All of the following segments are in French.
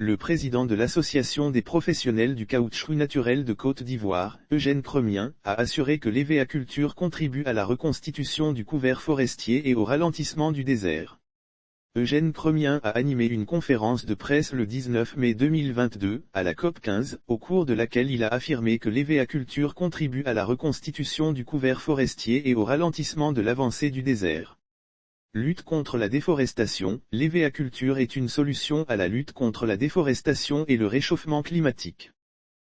Le président de l'Association des professionnels du caoutchouc naturel de Côte d'Ivoire, Eugène Cremien, a assuré que l'EVA-culture contribue à la reconstitution du couvert forestier et au ralentissement du désert. Eugène Cremien a animé une conférence de presse le 19 mai 2022, à la COP15, au cours de laquelle il a affirmé que l'EVA-culture contribue à la reconstitution du couvert forestier et au ralentissement de l'avancée du désert. Lutte contre la déforestation, l'EVA-culture est une solution à la lutte contre la déforestation et le réchauffement climatique.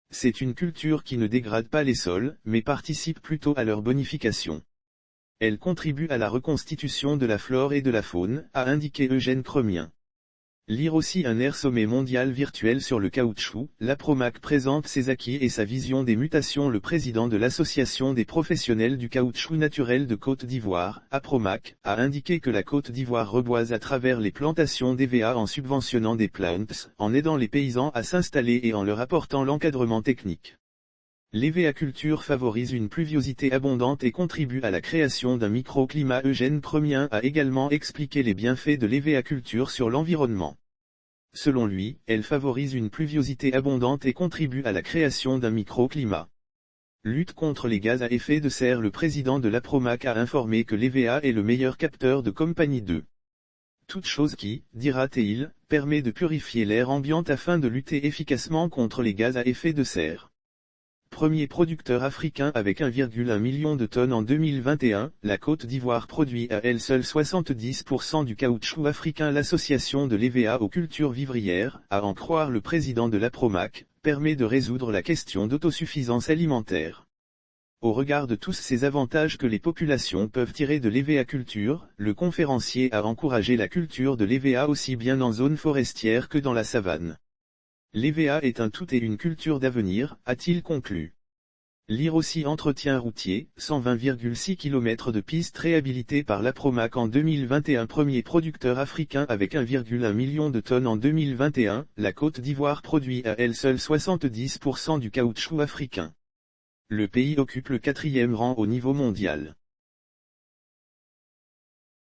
C'est une culture qui ne dégrade pas les sols, mais participe plutôt à leur bonification. Elle contribue à la reconstitution de la flore et de la faune, a indiqué Eugène Cremien. Lire aussi un air sommet mondial virtuel sur le caoutchouc, l'APROMAC présente ses acquis et sa vision des mutations. Le président de l'Association des professionnels du caoutchouc naturel de Côte d'Ivoire, APROMAC, a indiqué que la Côte d'Ivoire reboise à travers les plantations d'EVA en subventionnant des plants, en aidant les paysans à s'installer et en leur apportant l'encadrement technique. L'EVA-culture favorise une pluviosité abondante et contribue à la création d'un microclimat. Eugène Cremien a également expliqué les bienfaits de l'EVA-culture sur l'environnement. Selon lui, elle favorise une pluviosité abondante et contribue à la création d'un microclimat. Lutte contre les gaz à effet de serre. Le président de l'APROMAC a informé que l'EVA est le meilleur capteur de compagnie 2. Toute chose qui, dira-t-il, permet de purifier l'air ambiant afin de lutter efficacement contre les gaz à effet de serre. Premier producteur africain avec 1,1 million de tonnes en 2021, la Côte d'Ivoire produit à elle seule 70% du caoutchouc africain. L'association de l'EVA aux cultures vivrières, à en croire le président de l'APROMAC, permet de résoudre la question d'autosuffisance alimentaire. Au regard de tous ces avantages que les populations peuvent tirer de l'EVA-culture, le conférencier a encouragé la culture de l'EVA aussi bien en zone forestière que dans la savane. L'EVA est un tout et une culture d'avenir, a-t-il conclu. Lire aussi entretien routier, 120,6 km de pistes réhabilitées par l'APROMAC en 2021. Premier producteur africain avec 1,1 million de tonnes en 2021, la Côte d'Ivoire produit à elle seule 70% du caoutchouc africain. Le pays occupe le 4e rang au niveau mondial.